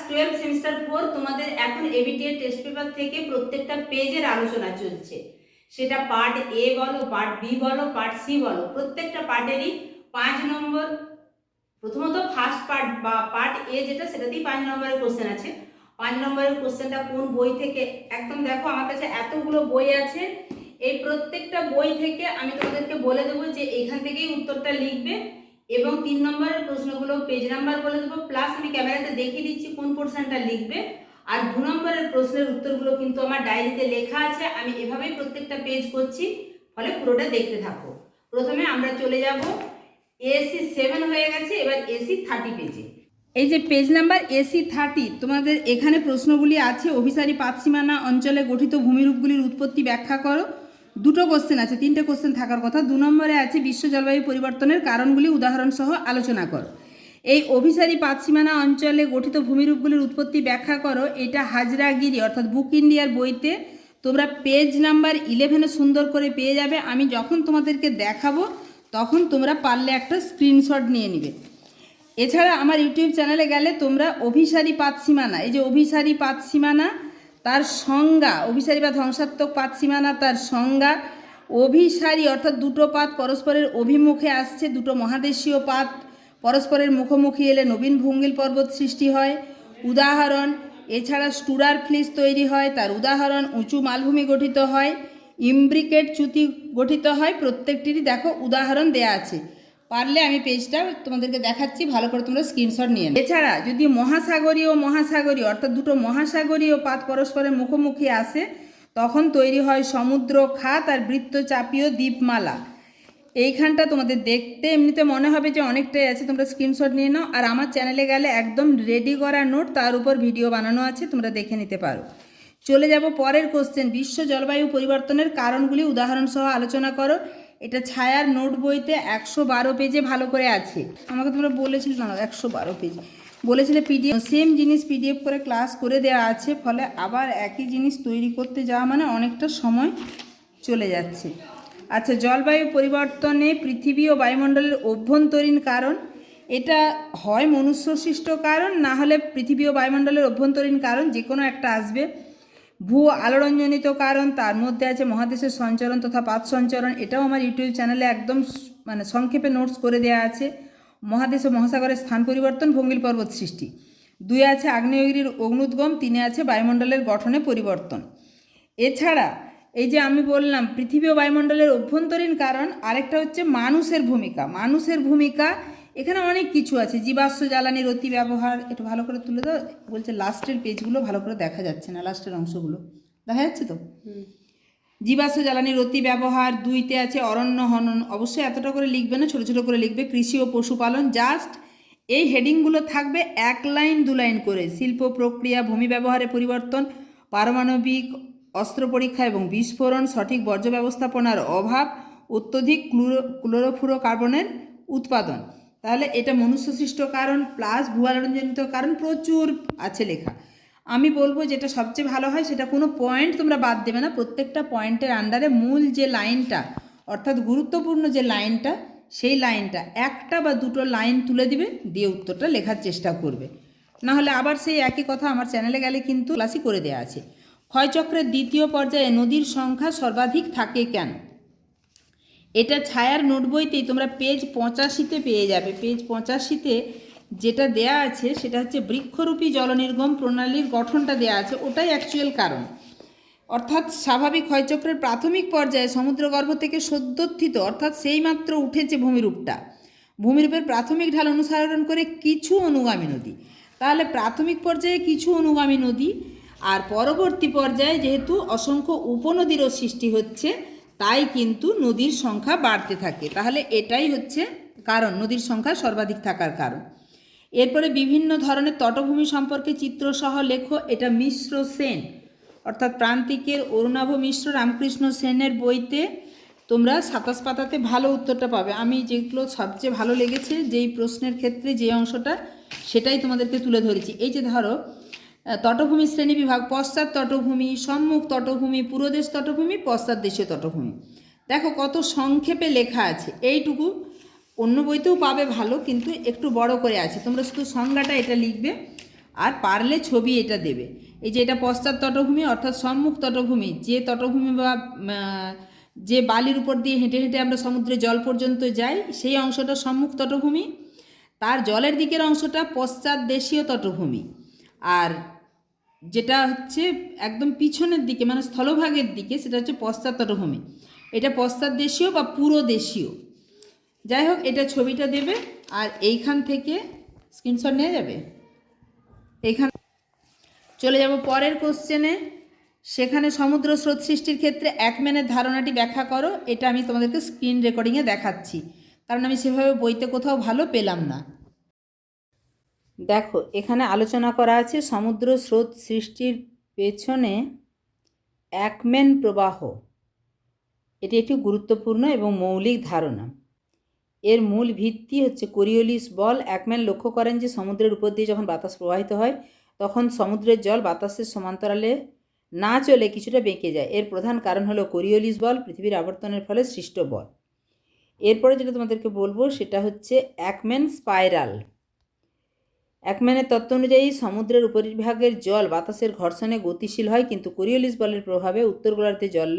12 semester 4 তোমাদের এখন ABTA test paper থেকে প্রত্যেকটা পেজের আলোচনা চলছে। সেটা পার্ট এ বলো, পার্ট বি বলো, পার্ট সি বলো, প্রত্যেকটা পার্টেরই 5 নম্বর, প্রথমত ফার্স্ট পার্ট বা পার্ট এ যেটা সেটাতেই 5 নম্বরের কোশ্চেন আছে। 5 নম্বরের কোশ্চেনটা কোন বই থেকে, একদম দেখো আমার কাছে এতগুলো বই আছে, এই প্রত্যেকটা বই থেকে আমি তোমাদেরকে বলে দেবো যে এখান থেকেই উত্তরটা লিখবে এবং 3 নম্বরের প্রশ্নগুলো পেজ নাম্বার বলে দেবো, প্লাস আমি ক্যামেরাতে দেখিয়ে দিচ্ছি কোন পোর্শনটা লিখবে। আর 2 নম্বরের প্রশ্নের উত্তরগুলো কিন্তু আমার ডায়েরিতে লেখা আছে, আমি এভাবেই প্রত্যেকটা পেজ করছি, ফলে পুরোটা দেখতে থাকো। প্রথমে আমরা চলে যাব এসি 7 হয়ে গেছে, এবার এসি 30 পেজে। এই যে পেজ নাম্বার এসি 30, তোমাদের এখানে প্রশ্নগুলি আছে। অভিসারী পাতসীমানা অঞ্চলে গঠিত ভূমিরূপগুলির উৎপত্তি ব্যাখ্যা করো। দুটো কোশ্চেন আছে, 3টে কোশ্চেন থাকার কথা। 2 নম্বরে আছে বিশ্ব জলবায়ু পরিবর্তনের কারণগুলি উদাহরণ সহ আলোচনা করো। এই অভিসারী পাতসীমানা অঞ্চলে গঠিত ভূমিরূপগুলির উৎপত্তি ব্যাখ্যা করো, এটা হাজরাগিরি অর্থাৎ বুক ইন্ডিয়ার বইতে তোমরা পেজ নাম্বার 11 সুন্দর করে পেয়ে যাবে। আমি যখন তোমাদেরকে দেখাবো তখন তোমরা পারলে একটা স্ক্রিনশট নিয়ে নিবে। এছাড়া আমার ইউটিউব চ্যানেলে গেলে তোমরা অভিসারী পাতসীমানা, এই যে অভিসারী পাতসীমানা তার সংজ্ঞা, অভিসারী বা ধ্বংসাত্মক পাতসীমানা তার সংজ্ঞা, অভিসারী অর্থাৎ দুটো পাত পরস্পরের অভিমুখে আসছে, দুটো মহাদেশীয় পাত পরস্পরের মুখোমুখি এলে নবীন ভঙ্গিল পর্বত সৃষ্টি হয়, উদাহরণ। এছাড়া স্টুরার ফ্লিস তৈরি হয়, তার উদাহরণ। উঁচু মালভূমি গঠিত হয়, ইমব্রিকেট চ্যুতি গঠিত হয়, প্রত্যেকটিরই দেখো উদাহরণ দেয়া আছে। পারলে আমি পেজটা তোমাদেরকে দেখাচ্ছি, ভালো করে তোমরা স্ক্রিনশট নিয়ে নাও। এছাড়া যদি মহাসাগরীয় অর্থাৎ দুটো মহাসাগরীয় পাত পরস্পরের মুখোমুখি আসে তখন তৈরি হয় সমুদ্র খাত আর বৃত্তচাপীয় দ্বীপমালা। এইখানটা তোমাদের দেখতে এমনিতে মনে হবে যে অনেকটাই আছে, তোমরা স্ক্রিনশট নিয়ে নাও। আর আমার চ্যানেলে গেলে একদম রেডি করা নোট, তার উপর ভিডিও বানানো আছে, তোমরা দেখে নিতে পারো। চলে যাব পরের কোশ্চেন, বিশ্ব জলবায়ু পরিবর্তনের কারণগুলি উদাহরণ সহ আলোচনা করো। এটা ছায়ার নোট বইতে 112 পেজে ভালো করে আছে। আমাকে তোমরা বলেছিলে না 112 পেজ বলেছিলে, পিডিএফ সেম জিনিস পিডিএফ করে ক্লাস করে দেওয়া আছে, ফলে আবার একই জিনিস তৈরি করতে যাওয়া মানে অনেকটা সময় চলে যাচ্ছে। আচ্ছা, জলবায়ু পরিবর্তনে পৃথিবী ও বায়ুমণ্ডলের অভ্যন্তরীণ কারণ, এটা হয় মনুষ্যসৃষ্ট কারণ, না হলে পৃথিবী ও বায়ুমণ্ডলের অভ্যন্তরীণ কারণ, যে কোনো একটা আসবে। ভূ আলোড়নজনিত কারণ, তার মধ্যে আছে মহাদেশের সঞ্চরণ তথা পাত সঞ্চরণ, এটাও আমার ইউটিউব চ্যানেলে একদম মানে সংক্ষেপে নোটস করে দেওয়া আছে। মহাদেশ ও মহাসাগরের স্থান পরিবর্তন, ভঙ্গিল পর্বত সৃষ্টি। 2 আছে আগ্নেয়গিরির অগ্নুদ্গম, 3 আছে বায়ুমণ্ডলের গঠনে পরিবর্তন। এছাড়া এই যে আমি বললাম পৃথিবী ও বায়ুমণ্ডলের অভ্যন্তরীণ কারণ, আরেকটা হচ্ছে মানুষের ভূমিকা। এখানে অনেক কিছু আছে, জীবাশ্ম জ্বালানির অতি ব্যবহার, একটু ভালো করে তুলে দাও। বলছে লাস্টের পেজগুলো ভালো করে দেখা যাচ্ছে না, লাস্টের অংশগুলো দেখা যাচ্ছে তো? জীবাশ্ম জ্বালানির অতি ব্যবহার। 2তে আছে অরণ্য হনন, অবশ্যই এতটা করে লিখবে না, ছোট ছোট করে লিখবে। কৃষি ও পশুপালন, জাস্ট এই হেডিংগুলো থাকবে 1 লাইন 2 লাইন করে। শিল্প প্রক্রিয়া, ভূমি ব্যবহারে পরিবর্তন, পারমাণবিক অস্ত্র পরীক্ষা এবং বিস্ফোরণ, সঠিক বর্জ্য ব্যবস্থাপনার অভাব, অত্যধিক ক্লোরোফ্লোরোকার্বনের উৎপাদন। তাহলে এটা মনুষ্যসৃষ্ট কারণ প্লাস ভূ আলোড়নজনিত কারণ, প্রচুর আছে লেখা। আমি বলবো যেটা সবচেয়ে ভালো হয় সেটা কোনো পয়েন্ট তোমরা বাদ দেবে না, প্রত্যেকটা পয়েন্টের আন্ডারে মূল যে লাইনটা অর্থাৎ গুরুত্বপূর্ণ যে লাইনটা, সেই লাইনটা 1টা বা 2টো লাইন তুলে দিবে, দিয়ে উত্তরটা লেখার চেষ্টা করবে। না হলে আবার সেই একই কথা আমার চ্যানেলে গেলে কিন্তু ক্লাসই করে দেওয়া আছে। ক্ষয়চক্রের 2য় পর্যায়ে নদীর সংখ্যা সর্বাধিক থাকে কেন? এটা ছায়ার নোট বইতেই তোমরা পেজ 85তে পেয়ে যাবে। পেজ 85তে যেটা দেয়া আছে সেটা হচ্ছে বৃক্ষরূপী জলনির্গম প্রণালীর গঠনটা দেয়া আছে, ওটাই অ্যাকচুয়াল কারণ। অর্থাৎ স্বাভাবিক ক্ষয়চক্রের প্রাথমিক পর্যায়ে সমুদ্রগর্ভ থেকে সদ্যোত্থিত অর্থাৎ সেইমাত্র উঠেছে ভূমিরূপের প্রাথমিক ঢাল অনুসরণ করে কিছু অনুগামী নদী। তাহলে প্রাথমিক পর্যায়ে কিছু অনুগামী নদী, আর পরবর্তী পর্যায়ে যেহেতু অসংখ্য উপনদীরও সৃষ্টি হচ্ছে, তাই কিন্তু নদীর সংখ্যা বাড়তে থাকে। তাহলে এটাই হচ্ছে কারণ, নদীর সংখ্যা সর্বাধিক থাকার কারণ। এরপরে বিভিন্ন ধরনের তটভূমি সম্পর্কে চিত্রসহ লেখো, এটা মিশ্র সেন অর্থাৎ প্রান্তিকের অরুণাভ মিশ্র রামকৃষ্ণ সেনের বইতে তোমরা 27 পাতাতে ভালো উত্তরটা পাবে। আমি যেগুলো সবচেয়ে ভালো লেগেছে যেই প্রশ্নের ক্ষেত্রে যে অংশটা, সেটাই তোমাদেরকে তুলে ধরেছি। এই যে ধরো তটভূমি শ্রেণী বিভাগ, পশ্চাৎ তটভূমি, সম্মুখ তটভূমি, পুরোদেশ তটভূমি, পশ্চাৎ দেশীয় তটভূমি, দেখো কত সংক্ষেপে লেখা আছে। এইটুকু অন্য বইতেও পাবে ভালো, কিন্তু একটু বড় করে আছে, তোমরা শুধু সংজ্ঞাটা এটা লিখবে। আর পারলে ছবি এটা দেবে। এই যে এটা পশ্চাৎ তটভূমি অর্থাৎ সম্মুখ তটভূমি, যে তটভূমি বা যে বালির উপর দিয়ে হেঁটে হেঁটে আমরা সমুদ্রে জল পর্যন্ত যাই সেই অংশটা সম্মুখ তটভূমি, তার জলের দিকের অংশটা পশ্চাৎ দেশীয় তটভূমি, আর যেটা হচ্ছে একদম পিছনের দিকে মানে স্থলভাগের দিকে সেটা হচ্ছে পশ্চাৎ তটভূমি। এটা পশ্চাৎ দেশীয় বা পুরো দেশীয়। যাই হোক, এটা ছবিটা দেবে। আর এইখান থেকে স্ক্রিনশট নিয়ে যাবে। এইখান চলে যাব পরের কোশ্চেনে। সেখানে সমুদ্র স্রোত সৃষ্টির ক্ষেত্রে একম্যানের ধারণাটি ব্যাখ্যা করো। এটা আমি তোমাদেরকে স্ক্রিন রেকর্ডিংয়ে দেখাচ্ছি, কারণ আমি সেভাবে বইতে কোথাও ভালো পেলাম না। দেখো, এখানে আলোচনা করা আছে সমুদ্র স্রোত সৃষ্টির পেছনে একম্যান প্রবাহ। এটি একটি গুরুত্বপূর্ণ এবং মৌলিক ধারণা। এর মূল ভিত্তি হচ্ছে কোরিওলিস বল। একম্যান লক্ষ্য করেন যে সমুদ্রের উপর দিয়ে যখন বাতাস প্রবাহিত হয় তখন সমুদ্রের জল বাতাসের সমান্তরালে না চলে কিছুটা বেঁকে যায়। এর প্রধান কারণ হলো কোরিওলিস বল, পৃথিবীর আবর্তনের ফলে সৃষ্ট বল। এরপরে যেটা তোমাদেরকে বলবো সেটা হচ্ছে একম্যান স্পাইরাল। একম্যানের তত্ত্ব অনুযায়ী সমুদ্রের উপরিভাগের জল বাতাসের ঘর্ষণে গতিশীল হয়, কিন্তু কোরিওলিস বলের প্রভাবে উত্তর গোলার্ধে জল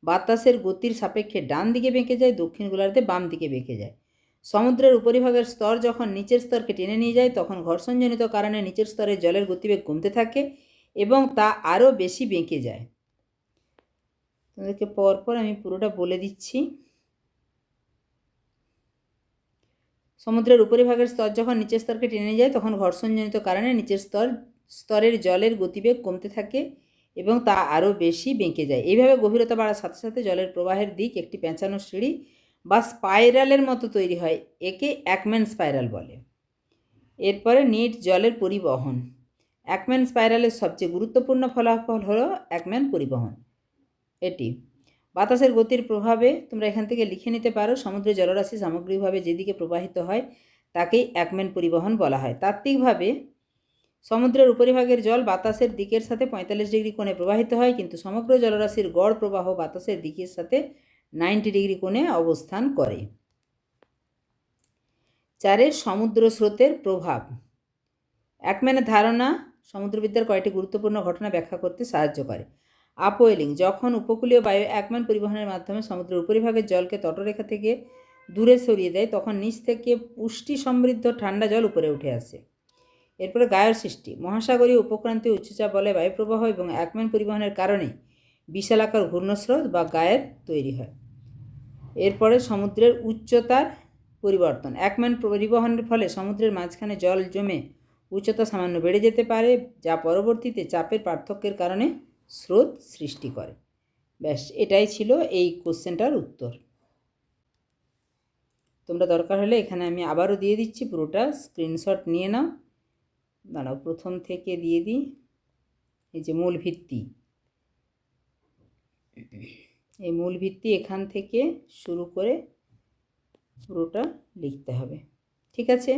বাতাসের গতির সাপেক্ষে ডান দিকে বেঁকে যায়, দক্ষিণ গোলার্ধে বাম দিকে বেঁকে যায়। সমুদ্রের উপরিভাগের স্তর যখন নিচের স্তরকে টেনে নিয়ে যায় তখন ঘর্ষণজনিত কারণে নিচের স্তরে জলের গতিবেগ কমতে থাকে এবং তা আরও বেশি বেঁকে যায়। তোমাদেরকে পরপর আমি পুরোটা বলে দিচ্ছি। সমুদ্রের উপরিভাগের স্তর যখন নিচের স্তরকে টেনে যায় তখন ঘর্ষণজনিত কারণে নিচের স্তরের জলের গতিবেগ কমতে থাকে এবং তা আরও বেশি বেঁকে যায়। এইভাবে গভীরতা বাড়ার সাথে সাথে জলের প্রবাহের দিক একটি পেঁচানো সিঁড়ি বা স্পাইরালের মতো তৈরি হয়। একে একম্যান স্পাইরাল বলে। এরপরে নিট জলের পরিবহন। একম্যান স্পাইরালের সবচেয়ে গুরুত্বপূর্ণ ফলাফল হলো একম্যান পরিবহন। এটি বাতাসের গতির প্রভাবে তোমরা এখান থেকে লিখে নিতে পারো। সমুদ্রের জলরাশি সামগ্রিকভাবে যেদিকে প্রবাহিত হয় তাকেই একম্যান পরিবহন বলা হয়। তাত্ত্বিকভাবে সমুদ্রের উপরিভাগের জল বাতাসের দিকের সাথে 45 ডিগ্রি কোণে প্রবাহিত হয়, কিন্তু সমগ্র জলরাশির গড় প্রবাহ বাতাসের দিকের সাথে 90 ডিগ্রি কোণে অবস্থান করে। 4 সমুদ্র স্রোতের প্রভাব। একম্যানের ধারণা সমুদ্রবিদ্যার কয়েকটি গুরুত্বপূর্ণ ঘটনা ব্যাখ্যা করতে সাহায্য করে। আপওয়েলিং, যখন উপকূলীয় বায়ু একম্যান পরিবহনের মাধ্যমে সমুদ্রের উপরিভাগের জলকে তটরেখা থেকে দূরে সরিয়ে দেয় তখন নিচ থেকে পুষ্টি সমৃদ্ধ ঠান্ডা জল উপরে উঠে আসে। এরপরে গায়ের সৃষ্টি। মহাসাগরীয় উপক্রান্তীয় উচ্চচাপ বলে বায়ুপ্রবাহ এবং একম্যান পরিবহনের কারণে বিশালাকার ঘূর্ণস্রোত বা গায়ের তৈরি হয়। এরপরে সমুদ্রের উচ্চতার পরিবর্তন। একম্যান পরিবহনের ফলে সমুদ্রের মাঝখানে জল জমে উচ্চতা সামান্য বেড়ে যেতে পারে, যা পরবর্তীতে চাপের পার্থক্যের কারণে স্রোত সৃষ্টি করে। ব্যাস, এটাই ছিল এই কোশ্চেনটার উত্তর। তোমরা দরকার হলে এখানে আমি আবারও দিয়ে দিচ্ছি, পুরোটা স্ক্রিনশট নিয়ে নাও। দাঁড়াও, প্রথম থেকে দিয়ে দিই। এই যে মূল ভিত্তি, এই মূল ভিত্তি এখান থেকে শুরু করে পুরোটা লিখতে হবে। ঠিক আছে।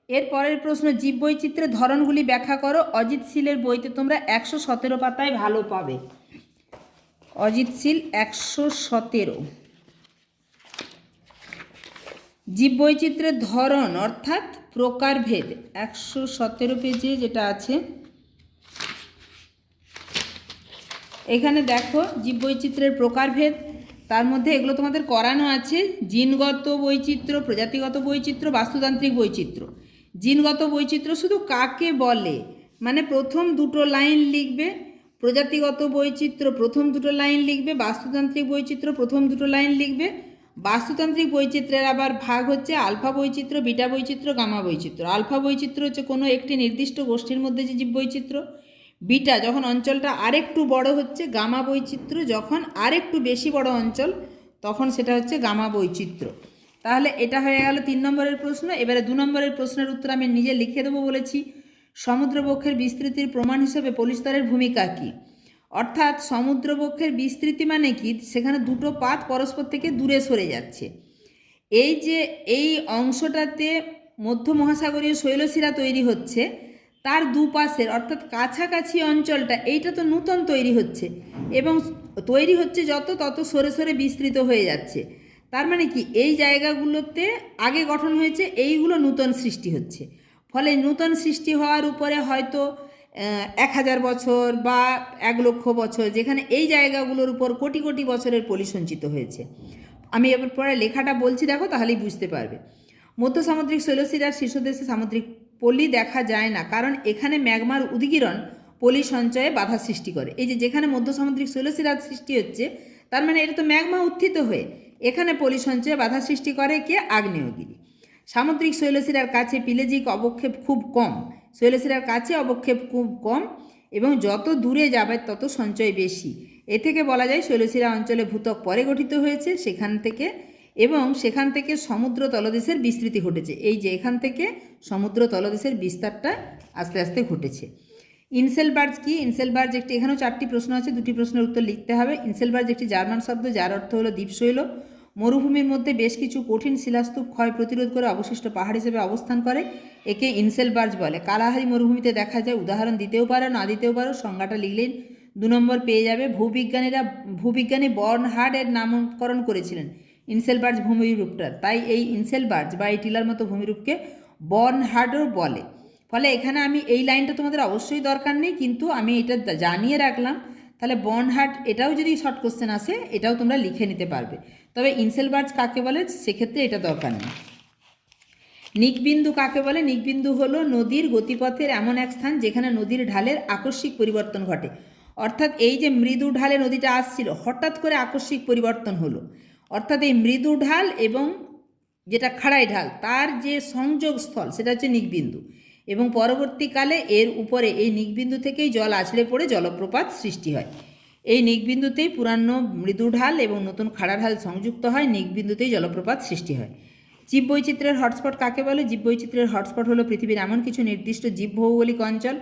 এর পরের প্রশ্ন, জীববৈচিত্র্যের ধরনগুলি ব্যাখ্যা করো। অজিত শীলের বইতে তোমরা 117 পাতায় ভালো পাবে। অজিত শীল 117। জীববৈচিত্র্যের ধরন অর্থাৎ প্রকারভেদ 117 পেজে যেটা আছে। এখানে দেখো জীববৈচিত্র্যের প্রকারভেদ, তার মধ্যে এগুলো তোমাদের করানো আছে। জিনগত বৈচিত্র্য, প্রজাতিগত বৈচিত্র্য, বাস্তুতান্ত্রিক বৈচিত্র্য। জিনগত বৈচিত্র্য শুধু কাকে বলে মানে প্রথম দুটো লাইন লিখবে। প্রজাতিগত বৈচিত্র্য প্রথম দুটো লাইন লিখবে। বাস্তুতান্ত্রিক বৈচিত্র্য প্রথম দুটো লাইন লিখবে। বাস্তুতান্ত্রিক বৈচিত্র্যের আবার ভাগ হচ্ছে আলফা বৈচিত্র্য, বিটা বৈচিত্র্য, গামা বৈচিত্র্য। আলফা বৈচিত্র্য হচ্ছে কোনো একটি নির্দিষ্ট গোষ্ঠীর মধ্যে যে জীববৈচিত্র্য। বিটা যখন অঞ্চলটা আরেকটু বড় হচ্ছে। গামা বৈচিত্র্য যখন আরেকটু বেশি বড় অঞ্চল তখন সেটা হচ্ছে গামা বৈচিত্র্য। তাহলে এটা হয়ে গেল 3 নম্বরের প্রশ্ন। এবারে 2 নম্বরের প্রশ্নের উত্তর আমি নিজে লিখে দেবো বলেছি। সমুদ্রবক্ষের বিস্তৃতির প্রমাণ হিসেবে পলিস্তরের ভূমিকা কী? অর্থাৎ সমুদ্রবক্ষের বিস্তৃতি মানে কি, সেখানে দুটো পাত পরস্পর থেকে দূরে সরে যাচ্ছে। এই যে এই অংশটাতে মধ্য মহাসাগরীয় শৈলশিরা তৈরি হচ্ছে, তার দুপাশের অর্থাৎ কাছাকাছি অঞ্চলটা এইটা তো নূতন তৈরি হচ্ছে এবং তৈরি হচ্ছে যত তত সরে সরে বিস্তৃত হয়ে যাচ্ছে। তার মানে কি এই জায়গাগুলোতে আগে গঠন হয়েছে, এইগুলো নূতন সৃষ্টি হচ্ছে। ফলে নূতন সৃষ্টি হওয়ার উপরে হয়তো 1000 বছর বা 1,00,000 বছর, যেখানে এই জায়গাগুলোর উপর কোটি কোটি বছরের পলি সঞ্চিত হয়েছে। আমি এবার পরে লেখাটা বলছি, দেখো, তাহলেই বুঝতে পারবে। মধ্য সামুদ্রিক শৈলশিরার শীর্ষদেশে সামুদ্রিক পলি দেখা যায় না, কারণ এখানে ম্যাগমার উদগীরণ পলি সঞ্চয়ে বাধা সৃষ্টি করে। এই যে যেখানে মধ্য সামুদ্রিক শৈলশিরার সৃষ্টি হচ্ছে, তার মানে এটা তো ম্যাগমা উত্থিত হয়ে এখানে পলি সঞ্চয়ে বাধা সৃষ্টি করে কে? আগ্নেয়গিরি। সামুদ্রিক শৈলশিরার কাছে পিলেজিক অবক্ষেপ খুব কম, শৈলশিরার কাছে অবক্ষেপ খুব কম এবং যত দূরে যাবে তত সঞ্চয় বেশি। এ থেকে বলা যায় শৈলশিরা অঞ্চলে ভূত্বক পরে গঠিত হয়েছে সেখান থেকে, এবং সেখান থেকে সমুদ্র তলদেশের বিস্তৃতি ঘটেছে। এই যে এখান থেকে সমুদ্র তলদেশের বিস্তারটা আস্তে আস্তে ঘটেছে। ইনসেলবার্জ কি? ইনসেলবার্জ একটি, এখানেও 4টি প্রশ্ন আছে, 2টি প্রশ্নের উত্তর লিখতে হবে। ইনসেলবার্জ একটি জার্মান শব্দ যার অর্থ হলো দ্বীপশৈল। মরুভূমির মধ্যে বেশ কিছু কঠিন শিলাস্তূপ ক্ষয় প্রতিরোধ করে অবশিষ্ট পাহাড় হিসেবে অবস্থান করে, একে ইনসেলবার্জ বলে। কালাহারি মরুভূমিতে দেখা যায়, উদাহরণ দিতেও পারো না দিতেও পারো, সংজ্ঞাটা লিখলেই 2 নম্বর পেয়ে যাবে। ভূবিজ্ঞানী বর্নহার্ড এর নামকরণ করেছিলেন ইনসেলবার্জ ভূমিরূপটার, তাই এই ইনসেলবার্জ বা এই টিলার মতো ভূমিরূপকে বর্নহার্ডও বলে। ফলে এখানে আমি এই লাইনটা তোমাদের অবশ্যই দরকার নেই, কিন্তু আমি এটা জানিয়ে রাখলাম। তাহলে বর্নহার্ড, এটাও যদি শর্ট কোশ্চেন আসে এটাও তোমরা লিখে নিতে পারবে। তবে ইনসেলবার্জ কাকে বলে সেক্ষেত্রে এটা দরকার নেই। নিকবিন্দু কাকে বলে? নিকবিন্দু হলো নদীর গতিপথের এমন এক স্থান যেখানে নদীর ঢালের আকস্মিক পরিবর্তন ঘটে। অর্থাৎ এই যে মৃদু ঢালে নদীটা আসছিল, হঠাৎ করে আকস্মিক পরিবর্তন হলো, অর্থাৎ এই মৃদু ঢাল এবং যেটা খাড়াই ঢাল তার যে সংযোগ স্থল সেটা হচ্ছে নিকবিন্দু, এবং পরবর্তীকালে এর উপরে এই নিকবিন্দু থেকেই জল আছড়ে পড়ে জলপ্রপাত সৃষ্টি হয়। এই নিকবিন্দুতেই পুরানো মৃদু ঢাল এবং নতুন খাড়া ঢাল সংযুক্ত হয়, নিকবিন্দুতেই জলপ্রপাত সৃষ্টি হয়। জীববৈচিত্র্যের হটস্পট কাকে বলে? জীববৈচিত্র্যের হটস্পট হলো পৃথিবীর এমন কিছু নির্দিষ্ট জীবভৌগোলিক অঞ্চল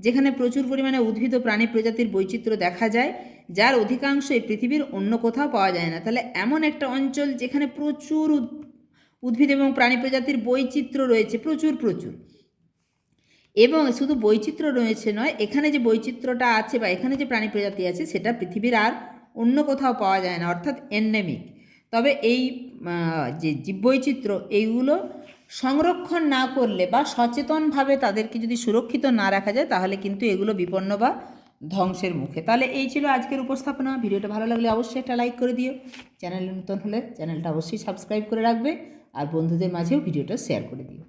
যেখানে প্রচুর পরিমাণে উদ্ভিদ ও প্রাণী প্রজাতির বৈচিত্র্য দেখা যায়, যার অধিকাংশই পৃথিবীর অন্য কোথাও পাওয়া যায় না। তাহলে এমন একটা অঞ্চল যেখানে প্রচুর উদ্ভিদ এবং প্রাণী প্রজাতির বৈচিত্র্য রয়েছে, প্রচুর, এবং শুধু বৈচিত্র্য রয়েছে নয়, এখানে যে বৈচিত্র্যটা আছে বা এখানে যে প্রাণী প্রজাতি আছে সেটা পৃথিবীর আর অন্য কোথাও পাওয়া যায় না, অর্থাৎ এন্ডেমিক। তবে এই যে জীববৈচিত্র্য এইগুলো সংরক্ষণ না করলে বা সচেতনভাবে তাদেরকে যদি সুরক্ষিত না রাখা যায় তাহলে কিন্তু এগুলো বিপন্ন বা ধ্বংসের মুখে। তাহলে এই ছিল আজকের উপস্থাপনা। ভিডিওটা ভালো লাগলে অবশ্যই একটা লাইক করে দিও, চ্যানেলে নতুন হলে চ্যানেলটা অবশ্যই সাবস্ক্রাইব করে রাখবে, আর বন্ধুদের মাঝেও ভিডিওটা শেয়ার করে দিও।